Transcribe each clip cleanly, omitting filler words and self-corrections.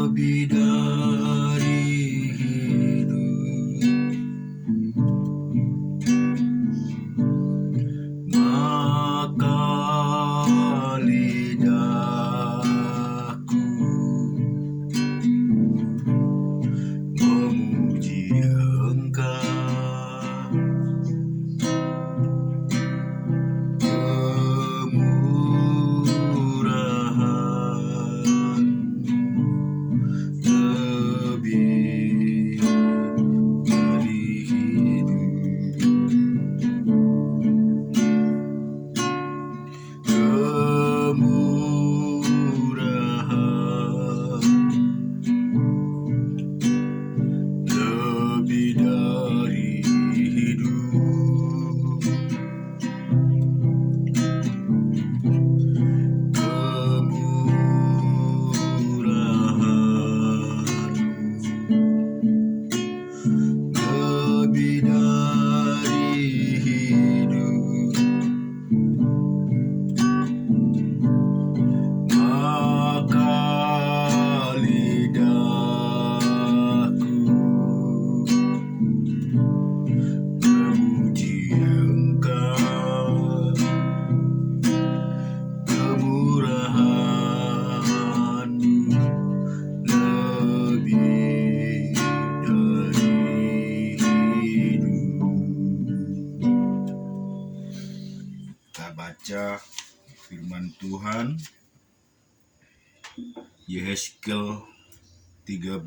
Lebih dari hidup, lebih dari hidup, maka lidahku memuji Engkau, kemurahan lebih dari hidup, kemurahan lebih dari hidup, lebih dari hidup, maka lidahku memuji Engkau, kemurahan-Mu lebih dari hidup. Kita baca firman Tuhan Yehezkiel 13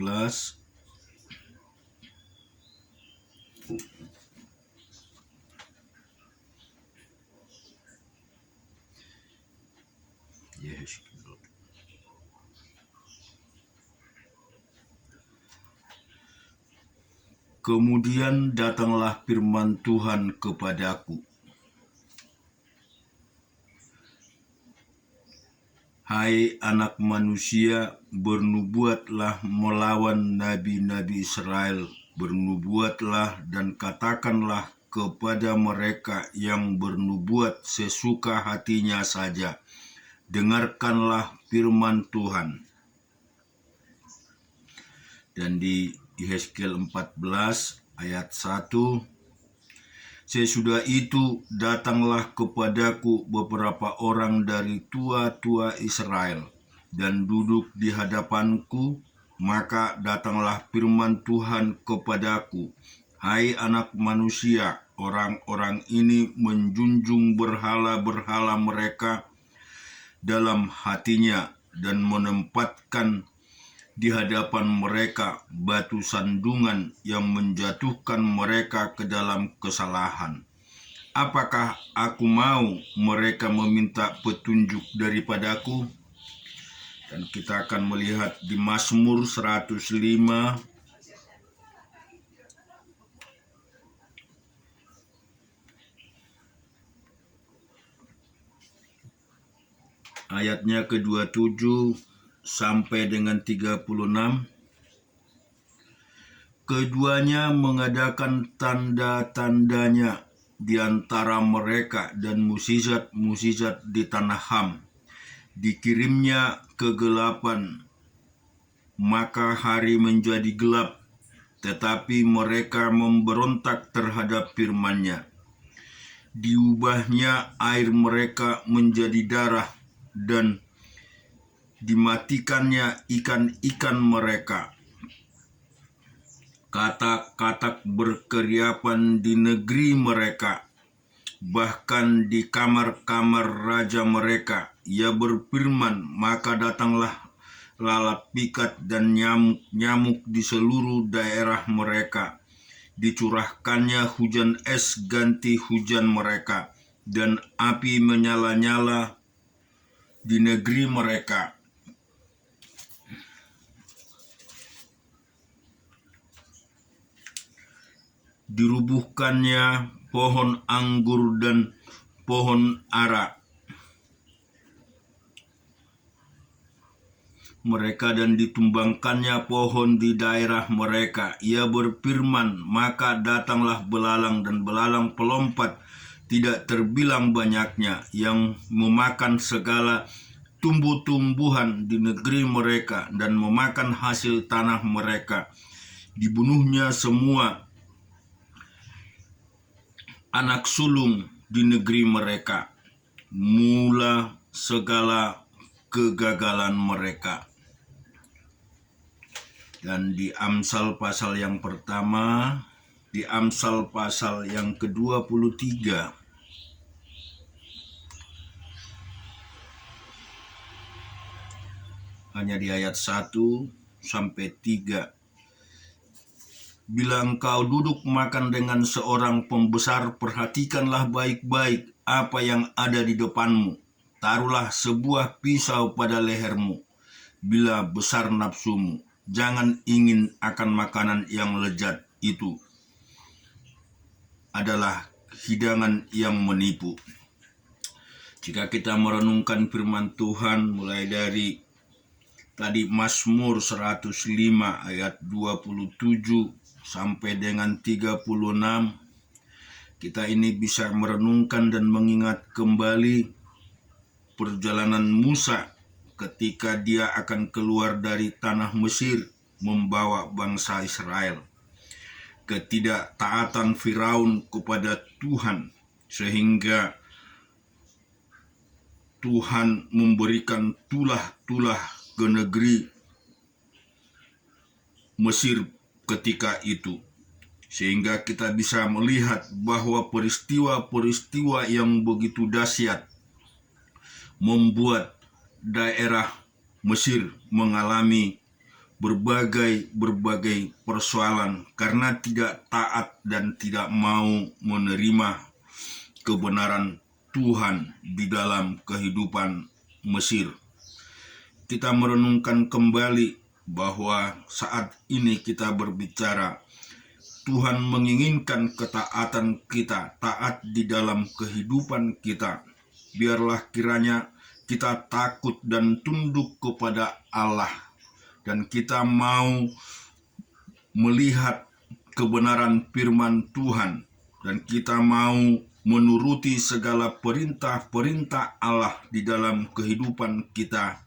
Yehezkiel. Kemudian datanglah firman Tuhan kepadaku, hai anak manusia, bernubuatlah melawan nabi-nabi Israel, bernubuatlah dan katakanlah kepada mereka yang bernubuat sesuka hatinya saja, dengarkanlah firman Tuhan. Dan di Yehezkiel 14 ayat 1, sesudah itu datanglah kepadaku beberapa orang dari tua-tua Israel dan duduk di hadapanku, maka datanglah firman Tuhan kepadaku, hai anak manusia, orang-orang ini menjunjung berhala-berhala mereka dalam hatinya dan menempatkan di hadapan mereka batu sandungan yang menjatuhkan mereka ke dalam kesalahan. Apakah aku mau mereka meminta petunjuk daripadaku? Dan kita akan melihat di Mazmur 105 ayatnya ke-27 sampai dengan 36. Keduanya mengadakan tanda-tandanya di antara mereka dan musizat-musizat di tanah Ham. Dikirimnya kegelapan, maka hari menjadi gelap, tetapi mereka memberontak terhadap firman-Nya. Diubahnya air mereka menjadi darah dan dimatikannya ikan-ikan mereka. Katak-katak berkeriapan di negeri mereka, bahkan di kamar-kamar raja mereka. Ia berfirman, maka datanglah lalat pikat dan nyamuk-nyamuk di seluruh daerah mereka. dicurahkannya hujan es ganti hujan mereka, dan api menyala-nyala di negeri mereka. Dirubuhkannya pohon anggur dan pohon ara mereka, dan ditumbangkannya pohon di daerah mereka. Ia berfirman, maka datanglah belalang, dan belalang pelompat tidak terbilang banyaknya, yang memakan segala tumbuh-tumbuhan di negeri mereka, dan memakan hasil tanah mereka. Dibunuhnya semua anak sulung di negeri mereka, mula segala kegagalan mereka. Dan di Amsal pasal yang pertama, di Amsal pasal yang ke-23, hanya di ayat 1 sampai 3. Bila engkau duduk makan dengan seorang pembesar, perhatikanlah baik-baik apa yang ada di depanmu. Taruhlah sebuah pisau pada lehermu. Bila besar nafsumu, jangan ingin akan makanan yang lezat, itu adalah hidangan yang menipu. Jika kita merenungkan firman Tuhan mulai dari tadi Mazmur 105 ayat 27 sampai dengan 36, kita ini bisa merenungkan dan mengingat kembali perjalanan Musa ketika dia akan keluar dari tanah Mesir membawa bangsa Israel. Ketidaktaatan Firaun kepada Tuhan, sehingga Tuhan memberikan tulah-tulah ke negeri Mesir ketika itu. Sehingga kita bisa melihat bahwa peristiwa-peristiwa yang begitu dahsyat membuat daerah Mesir mengalami berbagai persoalan karena tidak taat dan tidak mau menerima kebenaran Tuhan di dalam kehidupan Mesir. Kita merenungkan kembali bahwa saat ini kita berbicara, Tuhan menginginkan ketaatan kita, taat di dalam kehidupan kita. Biarlah kiranya kita takut dan tunduk kepada Allah, dan kita mau melihat kebenaran firman Tuhan, dan kita mau menuruti segala perintah-perintah Allah di dalam kehidupan kita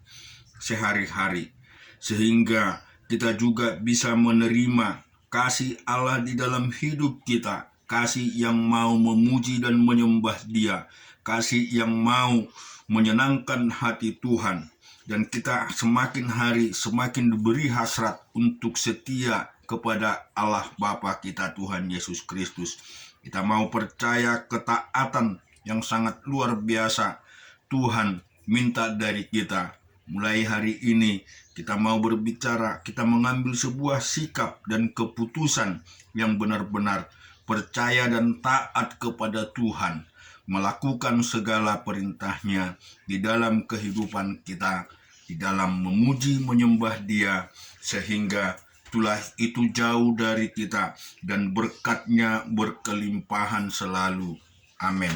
sehari-hari, sehingga kita juga bisa menerima kasih Allah di dalam hidup kita, kasih yang mau memuji dan menyembah Dia, kasih yang mau menyenangkan hati Tuhan. Dan kita semakin hari semakin diberi hasrat untuk setia kepada Allah Bapa kita Tuhan Yesus Kristus. Kita mau percaya ketaatan yang sangat luar biasa Tuhan minta dari kita. Mulai hari ini kita mau berbicara, kita mengambil sebuah sikap dan keputusan yang benar-benar percaya dan taat kepada Tuhan, melakukan segala perintahnya di dalam kehidupan kita, di dalam memuji menyembah Dia, sehingga tulah itu jauh dari kita dan berkat-Nya berkelimpahan selalu. Amin.